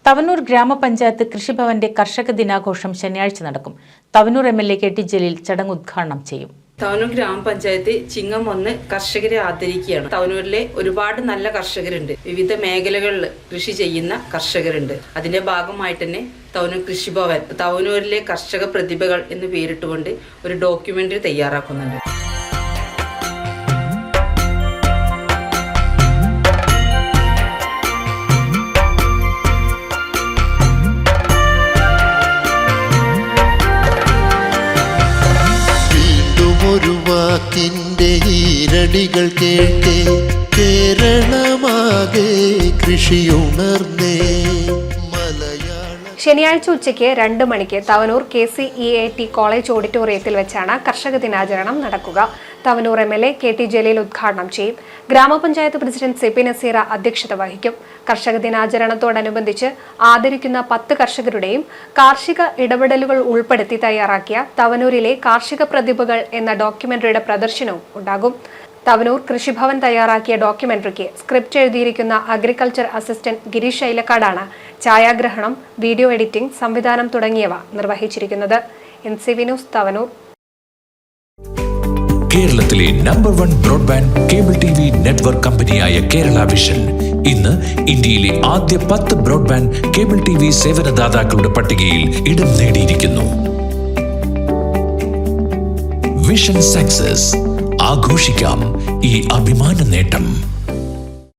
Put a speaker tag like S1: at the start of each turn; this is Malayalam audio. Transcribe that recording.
S1: തവനൂർ ഗ്രാമപഞ്ചായത്ത് കൃഷിഭവന്റെ കർഷക ദിനാഘോഷം ശനിയാഴ്ച നടക്കും. തവനൂർ MLA KT ജലീൽ ചടങ്ങ് ഉദ്ഘാടനം ചെയ്യും.
S2: തവനൂർ ഗ്രാമപഞ്ചായത്ത് ചിങ്ങം 1 കർഷകരെ ആദരിക്കുകയാണ്. തവനൂരിലെ ഒരുപാട് നല്ല കർഷകരുണ്ട്. വിവിധ മേഖലകളിൽ കൃഷി ചെയ്യുന്ന കർഷകരുണ്ട്. അതിന്റെ ഭാഗമായിട്ട് തന്നെ തവനൂർ കൃഷിഭവൻ തവനൂരിലെ കർഷക പ്രതിഭകൾ എന്ന് പേരിട്ടുകൊണ്ട് ഒരു ഡോക്യുമെന്ററി തയ്യാറാക്കുന്നുണ്ട്.
S3: ഒരു വാക്കിൻ്റെ ഈരടികൾ കേട്ടേ കേരളമാകെ കൃഷിയുണർന്നേ.
S4: ശനിയാഴ്ച ഉച്ചയ്ക്ക് 2 മണിക്ക് തവനൂർ KCEAT കോളേജ് ഓഡിറ്റോറിയത്തിൽ വെച്ചാണ് കർഷക ദിനാചരണം നടക്കുക. തവനൂർ MLA KT ജലീൽ ഉദ്ഘാടനം ചെയ്യും. ഗ്രാമപഞ്ചായത്ത് പ്രസിഡന്റ് CP നസീറ അധ്യക്ഷത വഹിക്കും. കർഷക ദിനാചരണത്തോടനുബന്ധിച്ച് ആദരിക്കുന്ന 10 കർഷകരുടെയും കാർഷിക ഇടപെടലുകൾ ഉൾപ്പെടുത്തി തയ്യാറാക്കിയ തവനൂരിലെ കാർഷിക പ്രതിഭകൾ എന്ന ഡോക്യുമെന്ററിയുടെ പ്രദർശനവും ഉണ്ടാകും. തവനൂർ കൃഷിഭവൻ തയ്യാറാക്കിയ ഡോക്യുമെന്ററിക്ക് സ്ക്രിപ്റ്റ് എഴുതിയിരിക്കുന്ന അഗ്രികൾച്ചർ അസിസ്റ്റന്റ് ഗിരീഷ് ശൈലക്കാടാണ് ഛായാഗ്രഹണം, വീഡിയോ എഡിറ്റിംഗ്, സംവിധാനം തുടങ്ങിയവ നിർവഹിച്ചിരിക്കുന്നത്. NCV news, Thavanur.
S5: കേരളത്തിലെ number 1 broadband cable TV network കമ്പനിയായ കേരള വിഷൻ ഇന്ന് ഇന്ത്യയിലെ ആദ്യ 10 ബ്രോഡ്ബാൻഡ് കേബിൾ TV സേവനദാതാക്കളുടെ പട്ടികയിൽ ഇടം നേടിയിരിക്കുന്നു. Vision success. ആഘോഷിക്കാം ഈ അഭിമാന നേട്ടം.